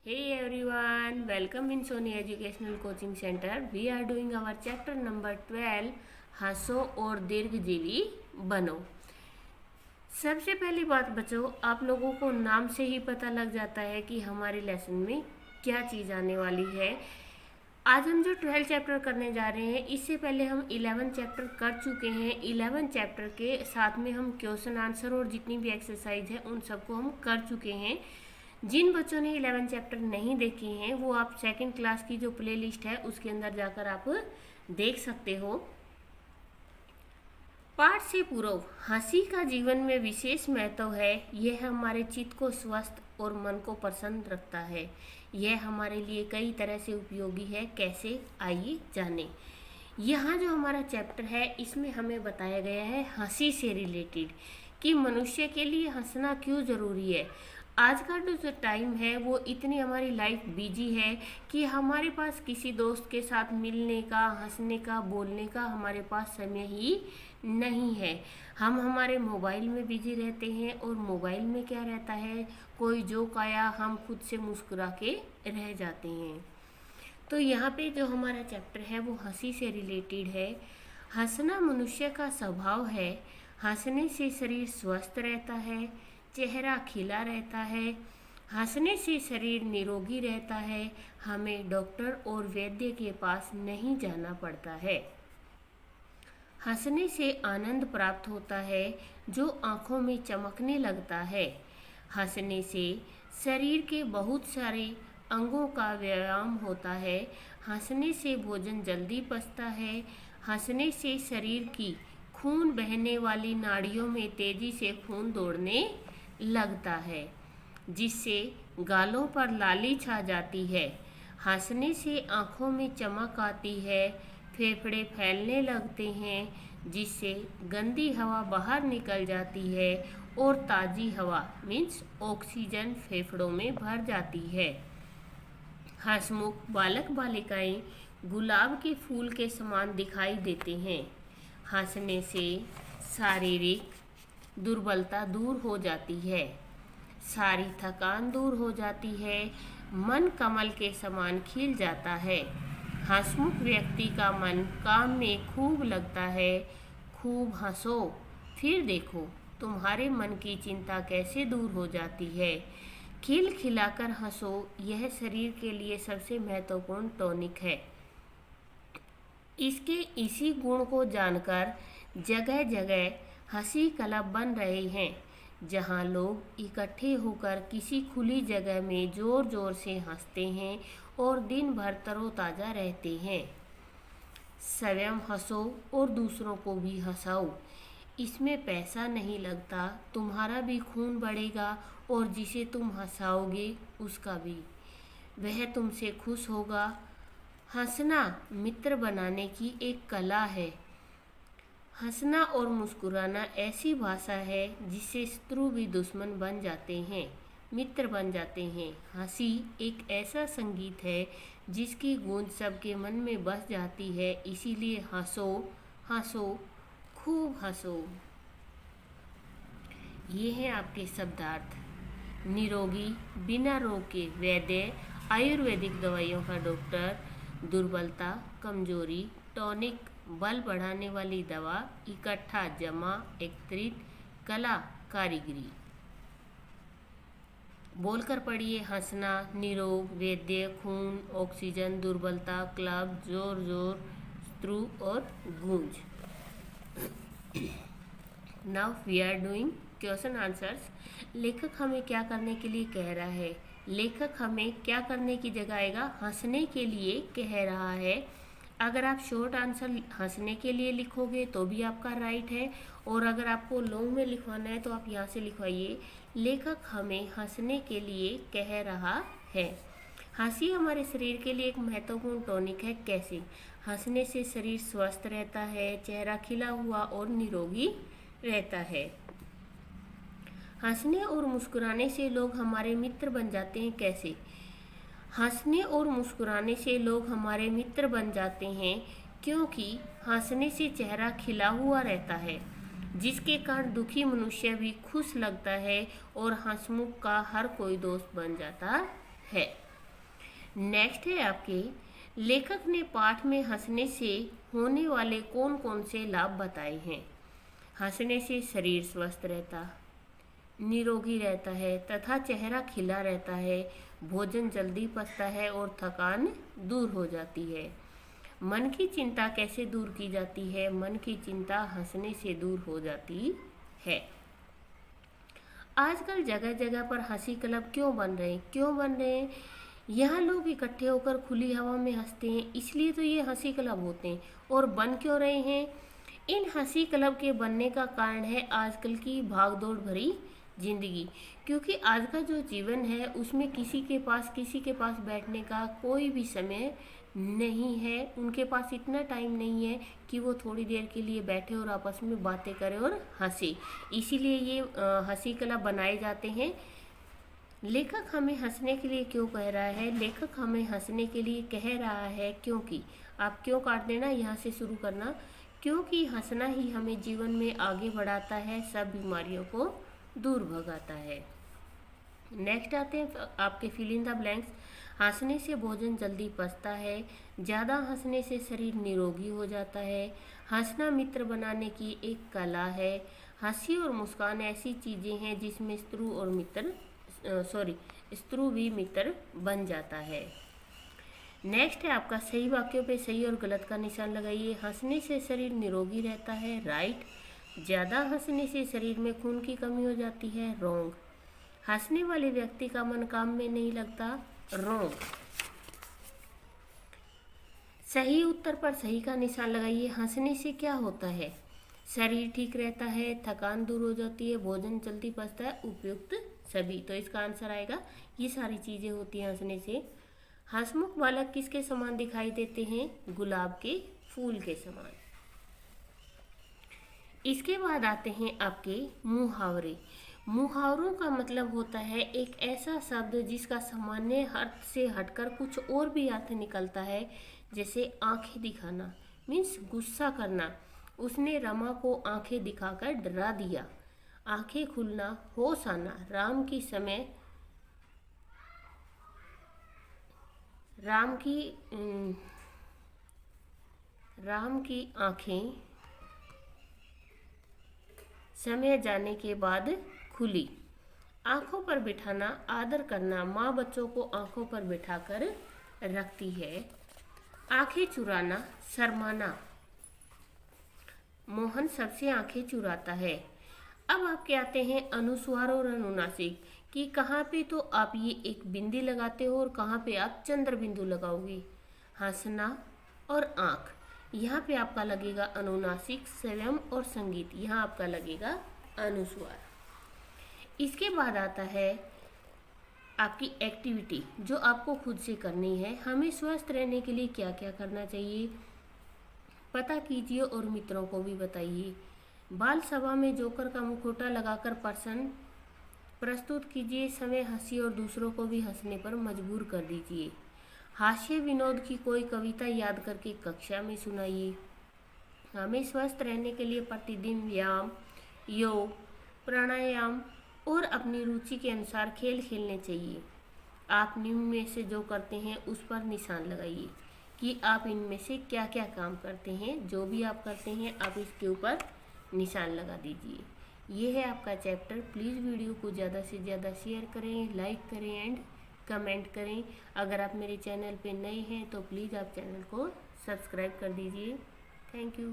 Hey everyone, welcome in Sony Educational Coaching Center. We are doing our chapter number 12, हंसो और दीर्घजीवी बनो। सबसे पहली बात बच्चों, आप लोगों को नाम से ही पता लग जाता है कि हमारे लेसन में क्या चीज़ आने वाली है। आज हम जो 12 चैप्टर करने जा रहे हैं, इससे पहले हम 11 चैप्टर कर चुके हैं। 11 चैप्टर के साथ में हम क्वेश्चन आंसर और जितनी भी एक्सरसाइज है उन सबको हम कर चुके हैं। जिन बच्चों ने 11 चैप्टर नहीं देखे हैं वो आप सेकंड क्लास की जो प्लेलिस्ट है उसके अंदर जाकर आप देख सकते हो। पाठ से पूर्व हंसी का जीवन में विशेष महत्व है। यह हमारे चित्त को स्वस्थ और मन को प्रसन्न रखता है। यह हमारे लिए कई तरह से उपयोगी है। कैसे, आइए जानें। यहाँ जो हमारा चैप्टर है इसमें हमें बताया गया है हंसी से रिलेटेड कि मनुष्य के लिए हंसना क्यों ज़रूरी है। आज का जो टाइम है वो इतनी हमारी लाइफ बिजी है कि हमारे पास किसी दोस्त के साथ मिलने का, हंसने का, बोलने का हमारे पास समय ही नहीं है। हम हमारे मोबाइल में बिजी रहते हैं और मोबाइल में क्या रहता है, कोई जोक आया हम खुद से मुस्कुरा के रह जाते हैं। तो यहाँ पे जो हमारा चैप्टर है वो हंसी से रिलेटेड है। हंसना मनुष्य का स्वभाव है। हंसने से शरीर स्वस्थ रहता है, चेहरा खिला रहता है। हंसने से शरीर निरोगी रहता है। हमें डॉक्टर और वैद्य के पास नहीं जाना पड़ता है। हंसने से आनंद प्राप्त होता है जो आँखों में चमकने लगता है। हंसने से शरीर के बहुत सारे अंगों का व्यायाम होता है। हंसने से भोजन जल्दी पचता है। हंसने से शरीर की खून बहने वाली नाड़ियों में तेजी से खून दौड़ने लगता है, जिससे गालों पर लाली छा जाती है। हंसने से आँखों में चमक आती है, फेफड़े फैलने लगते हैं, जिससे गंदी हवा बाहर निकल जाती है और ताज़ी हवा मीन्स ऑक्सीजन फेफड़ों में भर जाती है। हंसमुख बालक बालिकाएं गुलाब के फूल के समान दिखाई देते हैं। हंसने से शारीरिक दुर्बलता दूर हो जाती है, सारी थकान दूर हो जाती है, मन कमल के समान खिल जाता है। हंसमुख व्यक्ति का मन काम में खूब लगता है। खूब हंसो, फिर देखो तुम्हारे मन की चिंता कैसे दूर हो जाती है। खिल खिलाकर हंसो, यह शरीर के लिए सबसे महत्वपूर्ण टॉनिक है। इसके इसी गुण को जानकर जगह जगह हंसी क्लब बन रहे हैं, जहां लोग इकट्ठे होकर किसी खुली जगह में जोर जोर से हंसते हैं और दिन भर तरोताज़ा रहते हैं। स्वयं हंसो और दूसरों को भी हंसाओ। इसमें पैसा नहीं लगता, तुम्हारा भी खून बढ़ेगा और जिसे तुम हंसाओगे उसका भी, वह तुमसे खुश होगा। हंसना मित्र बनाने की एक कला है। हंसना और मुस्कुराना ऐसी भाषा है जिससे शत्रु भी दुश्मन बन जाते हैं, मित्र बन जाते हैं। हंसी एक ऐसा संगीत है जिसकी गूंज सबके मन में बस जाती है। इसीलिए हंसो हंसो, खूब हंसो। ये हैं आपके शब्दार्थ। निरोगी, बिना रोग के वैद्य, आयुर्वेदिक दवाइयों का डॉक्टर, दुर्बलता, कमजोरी, टॉनिक, बल बढ़ाने वाली दवा, इकट्ठा, जमा, एकत्रित, कला, कारीगरी। बोलकर पढ़िए। हंसना, निरोग, वैद्य, खून, ऑक्सीजन, दुर्बलता, क्लब, जोर जोर, शत्रु और गूंज। Now we are doing question answers. लेखक हमें क्या करने के लिए कह रहा है? लेखक हमें क्या करने की जगह आएगा, हंसने के लिए कह रहा है। अगर आप शॉर्ट आंसर हंसने के लिए लिखोगे तो भी आपका राइट है, और अगर आपको लॉन्ग में लिखवाना है तो आप यहाँ से लिखवाइए। लेखक हमें हंसने के लिए कह रहा है। हंसी हमारे शरीर के लिए एक महत्वपूर्ण टॉनिक है। कैसे? हंसने से शरीर स्वस्थ रहता है, चेहरा खिला हुआ और निरोगी रहता है। हंसने और मुस्कुराने से लोग हमारे मित्र बन जाते हैं। कैसे? हंसने और मुस्कुराने से लोग हमारे मित्र बन जाते हैं क्योंकि हंसने से चेहरा खिला हुआ रहता है, जिसके कारण दुखी मनुष्य भी खुश लगता है और हंसमुख का हर कोई दोस्त बन जाता है। नेक्स्ट है आपके, लेखक ने पाठ में हंसने से होने वाले कौन कौन से लाभ बताए हैं। हंसने से शरीर स्वस्थ रहता, निरोगी रहता है तथा चेहरा खिला रहता है, भोजन जल्दी पचता है और थकान दूर हो जाती है। मन की चिंता कैसे दूर की जाती है? मन की चिंता हंसने से दूर हो जाती है। आजकल जगह जगह पर हंसी क्लब क्यों बन रहे हैं? क्यों बन रहे हैं? यहाँ लोग इकट्ठे होकर खुली हवा में हंसते हैं, इसलिए तो ये हंसी क्लब होते हैं। और बन क्यों रहे हैं? इन हंसी क्लब के बनने का कारण है आजकल की भागदौड़ भरी जिंदगी। क्योंकि आज का जो जीवन है उसमें किसी के पास बैठने का कोई भी समय नहीं है। उनके पास इतना टाइम नहीं है कि वो थोड़ी देर के लिए बैठे और आपस में बातें करें और हंसे। इसीलिए ये हंसी क्लब बनाए जाते हैं। लेखक हमें हंसने के लिए क्यों कह रहा है? लेखक हमें हंसने के लिए कह रहा है क्योंकि, आप क्यों काट देना, यहाँ से शुरू करना, क्योंकि हंसना ही हमें जीवन में आगे बढ़ाता है, सब बीमारियों को दूर भगाता है। नेक्स्ट आते हैं आपके फिल इन द ब्लैंक्स। हंसने से भोजन जल्दी पचता है, ज़्यादा हंसने से शरीर निरोगी हो जाता है, हंसना मित्र बनाने की एक कला है, हंसी और मुस्कान ऐसी चीज़ें हैं जिसमें शत्रु भी मित्र बन जाता है। नेक्स्ट है आपका, सही वाक्यों पे सही और गलत का निशान लगाइए। हंसने से शरीर निरोगी रहता है, राइट। ज़्यादा हंसने से शरीर में खून की कमी हो जाती है, रॉन्ग। हंसने वाले व्यक्ति का मन काम में नहीं लगता, रॉन्ग। सही उत्तर पर सही का निशान लगाइए। हंसने से क्या होता है? शरीर ठीक रहता है, थकान दूर हो जाती है, भोजन जल्दी पचता है, उपयुक्त सभी। तो इसका आंसर आएगा ये सारी चीज़ें होती हैं हंसने से। हंसमुख बालक किसके समान दिखाई देते हैं? गुलाब के फूल के समान। इसके बाद आते हैं आपके मुहावरे। मुहावरों का मतलब होता है एक ऐसा शब्द जिसका सामान्य अर्थ से हटकर कुछ और भी अर्थ निकलता है। जैसे आंखें दिखाना मीन्स गुस्सा करना, उसने रमा को आंखें दिखाकर डरा दिया। आंखें खुलना, होश आना, राम की आंखें समय जाने के बाद खुली। आंखों पर बिठाना, आदर करना, माँ बच्चों को आंखों पर बिठाकर रखती है। आंखें चुराना, शर्माना, मोहन सबसे आंखें चुराता है। अब आपके आते हैं अनुस्वार और अनुनासिक कि कहाँ पे तो आप ये एक बिंदी लगाते हो और कहाँ पे आप चंद्र बिंदु लगाओगे। हंसना और आँख, यहाँ पे आपका लगेगा अनुनासिक। स्वयं और संगीत, यहाँ आपका लगेगा अनुस्वार। इसके बाद आता है आपकी एक्टिविटी जो आपको खुद से करनी है। हमें स्वस्थ रहने के लिए क्या क्या करना चाहिए पता कीजिए और मित्रों को भी बताइए। बाल सभा में जोकर का मुखौटा लगाकर प्रस्तुत कीजिए। समय हंसी और दूसरों को भी हंसने पर मजबूर कर दीजिए। हास्य विनोद की कोई कविता याद करके कक्षा में सुनाइए। हमें स्वस्थ रहने के लिए प्रतिदिन व्यायाम, योग, प्राणायाम और अपनी रुचि के अनुसार खेल खेलने चाहिए। आप निम्न में से जो करते हैं उस पर निशान लगाइए कि आप इनमें से क्या क्या काम करते हैं। जो भी आप करते हैं आप इसके ऊपर निशान लगा दीजिए। ये है आपका चैप्टर। प्लीज़ वीडियो को ज़्यादा से ज़्यादा शेयर करें, लाइक करें एंड कमेंट करें। अगर आप मेरे चैनल पे नए हैं तो प्लीज़ आप चैनल को सब्सक्राइब कर दीजिए। Thank you.